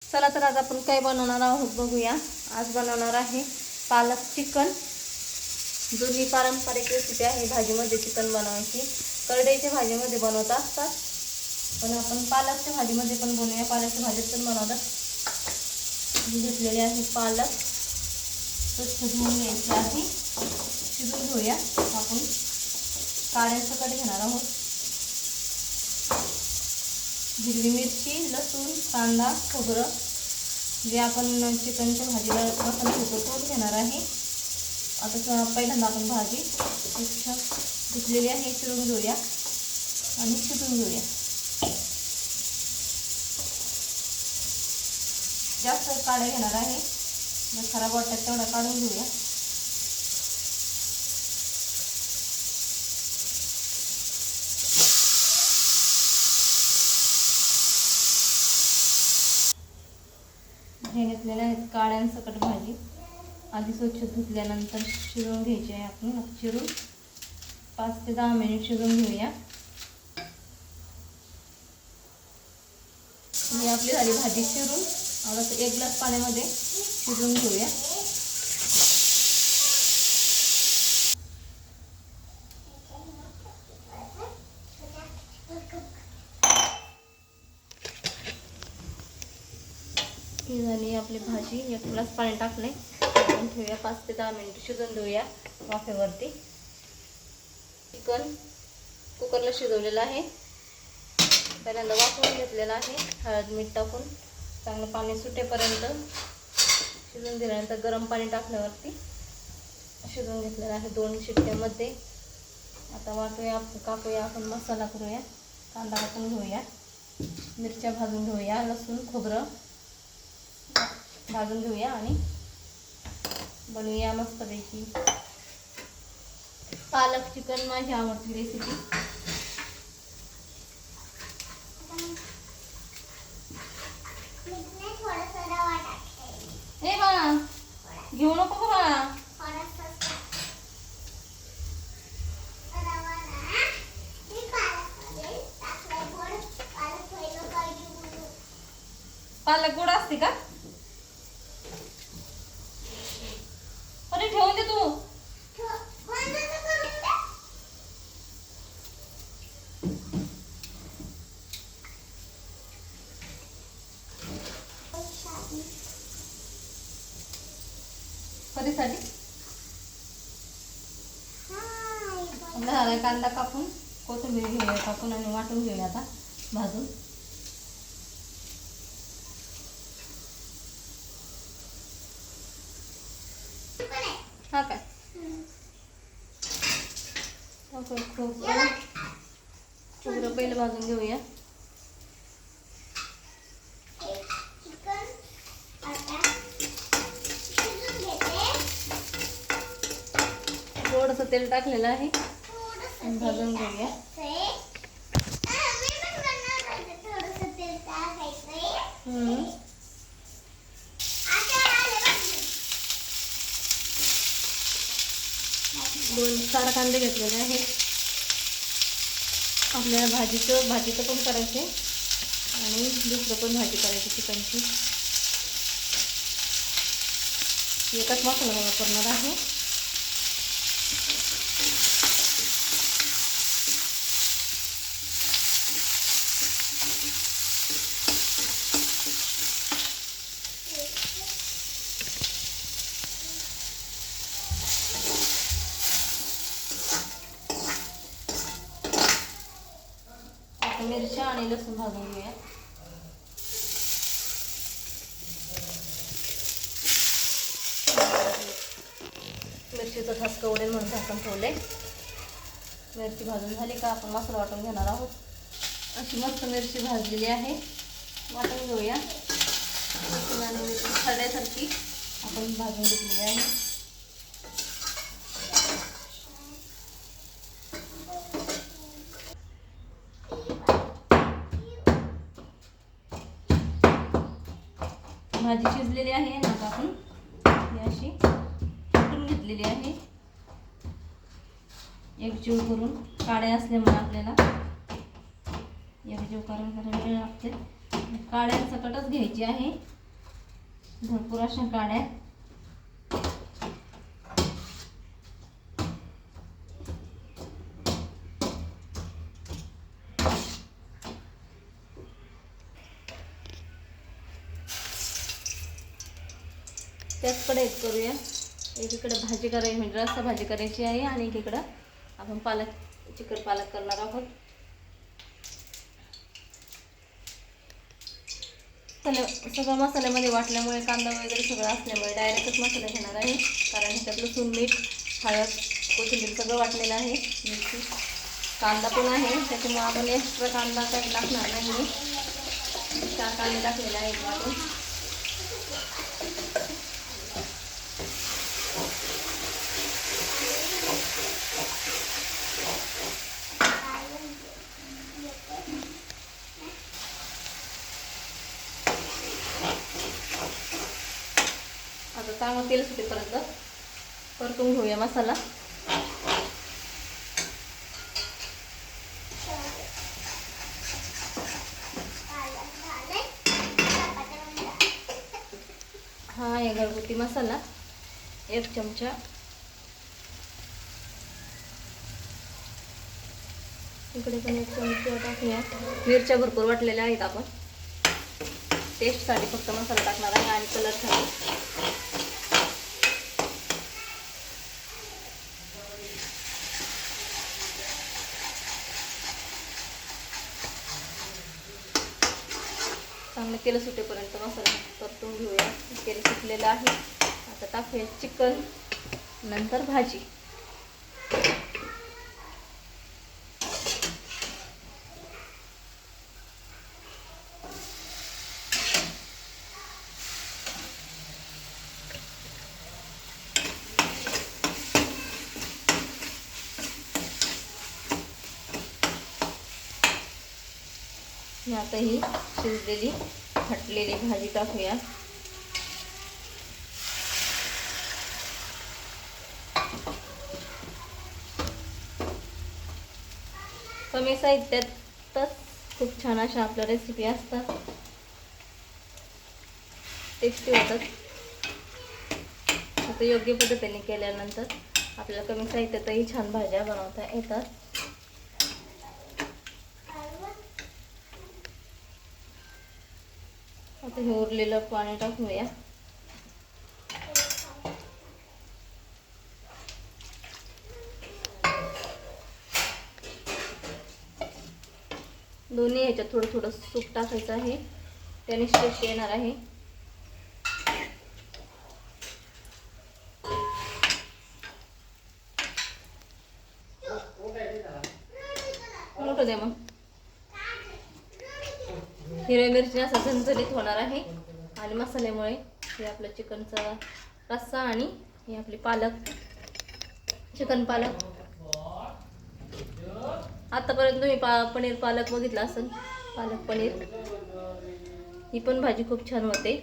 चला तर आज आपण काय बनवणार आहोत बघूया। आज बनवणार आहे पालक चिकन। जुनी पारंपरिक रेसिपी आहे भाजीमध्ये चिकन बनवायची। करडईच्या भाजीमध्ये बनवत असतात, पण आपण पालकच्या भाजीमध्ये पण बनवूया। पालकच्या भाजीत पण बनवतात। घेतलेले आहे पालक, स्वच्छ धुवून घ्यायचे आहे, शिजवून घेऊया। आपण काढ्यासकट घेणार आहोत। हिरवी मिरची, लसूण, कांदा, खोबरं जे आपण चिकनच्या भाजीला मसाला घेतो तोच घेणार आहे। आता पहिल्यांदा आपण भाजी धुतलेली आहे, चिरून घेऊया आणि शिजवून घेऊया। जास्त काढ्या घेणार आहे, खराब वाटत तेवढा काढून घेऊया। हे घेतलेले आहेत काळ्यांसकट भाजी। आधी स्वच्छ धुतल्यानंतर शिजवून घ्यायची आहे। आपण चिरून 5 ते 10 मिनिट शिजवून घेऊया। ही आपली झाली भाजी चिरून। आता 1 ग्लास पाण्यामध्ये शिजवून घेऊया। ही झाली आपली भाजी। 1 ग्लास पाणी टाकले, आपण ठेवूया। 5 ते 10 मिनिट शिजवून घेऊया वाफेवरती। चिकन कुकरला शिजवलेलं आहे। पहिल्यांदा वाफवून घेतलेलं आहे, हळद मीठ टाकून चांगलं पाणी सुटेपर्यंत शिजवून दिल्यानंतर गरम पाणी टाकल्यावरती शिजवून घेतलेलं आहे 2 शिट्ट्यामध्ये। आता वाटूया, कापूया, आपण मसाला करूया। कांदा कापून घेऊया, मिरच्या भाजून घेऊया, लसूण खोबरं भाजून घेऊया आणि बनवूया मस्तपैकी पालक चिकन। माझी आवडती रेसिपी। ए बाळा, घेऊ नको बाळा। पालक गोड असते का? अरे ठेवून दे तू। कधीसाठी आपला झाला कांदा कापून, कोथिंबीर घेऊया कापून आणि वाटून घेऊया आता भाजून। हा काय खोबरं पहिलं भाजून घेऊया। थोडंसं तेल टाकलेलं आहे, भाजून घेऊया। दोन 4 कांदे घेतलेले आहे। आपल्याला भाजीचं पण करायचे आणि दुसरं पण भाजी करायची चिकनची। एकच मसाला वापरणार आहे। मिरच्या आणि लसूण भाजून घेऊया। मिरचीचा ठसका उडेल म्हणून झाकण ठेवले। मिरची भाजून झाली का आपण मसाला वाटून घेणार आहोत। अशी मस्त मिरची भाजलेली आहे, वाटून घेऊया। लसूण आणि मिरची खरड्यासारखी आपण भाजून घेतलेली आहे। भाजी शिजलेली आहे ना, आता आपण ही अशी कुटून घेतलेली आहे एकजीव करून। काड्या असल्यामुळे आपल्याला एकजीव करायला वेळ लागते। काड्या सकटच घ्यायची आहे, भरपूर अशा काड्या. त्याच कढईत करूया. एकीकडे भाजी करायची म्हणजे रस्सा भाजी करायची आहे आणि एकीकडं आपण चिकन पालक करणार आहोत. सगळं मसाल्यामध्ये वाटल्यामुळे कांदा वगैरे सगळं असल्यामुळे डायरेक्टच मसाला घेणार आहे, कारण ह्याच्यात लसूण, मीठ, हळद, कोथिंबीर सगळं वाटलेलं आहे. मिरची, कांदा पण आहे, त्याच्यामुळे आपण एक्स्ट्रा कांदा काही टाकणार नाही. 4 कांदे टाकलेले आहेत वाटून. आता चांगलं तेल सुटेपर्यंत परतून घेऊया मसाला. हा आहे घरगुती मसाला, 1 चमचा. इकडे पण 1 चमचा टाकूया. मिरच्या भरपूर वाटलेल्या आहेत आपण. टेस्टसाठी फक्त मसाला टाकणार आहे आणि कलरसाठी. चांगलं तेल सुटेपर्यंत मसाला परतून घेऊया. तेल सुटलेलं आहे. आता टाकूया चिकन, नंतर भाजी. आता ही शिजलेली हटलेली भाजी टाकूया. कमी साहित्यातच खूप छान अशा आपल्या रेसिपी असतात, टेस्टी होतात. आता योग्य पद्धतीने केल्यानंतर आपल्याला कमी साहित्यातही छान भाज्या बनवता येतात. आता हे उरलेलं पाणी टाकूया. दोन्ही ह्याच्यात थोडं थोडं सूप टाकायचं आहे, त्याने टेस्ट येणार आहे. मोठं दे मग. हिरवी मिरची असं झणझणीत होणार आहे आणि मसाल्यामुळे हे आपलं चिकनचा रस्सा आणि हे आपली चिकन पालक. आतापर्यंत तुम्ही पनीर पालक बघितलं असेल, पालक पनीर. ही पण भाजी खूप छान होते.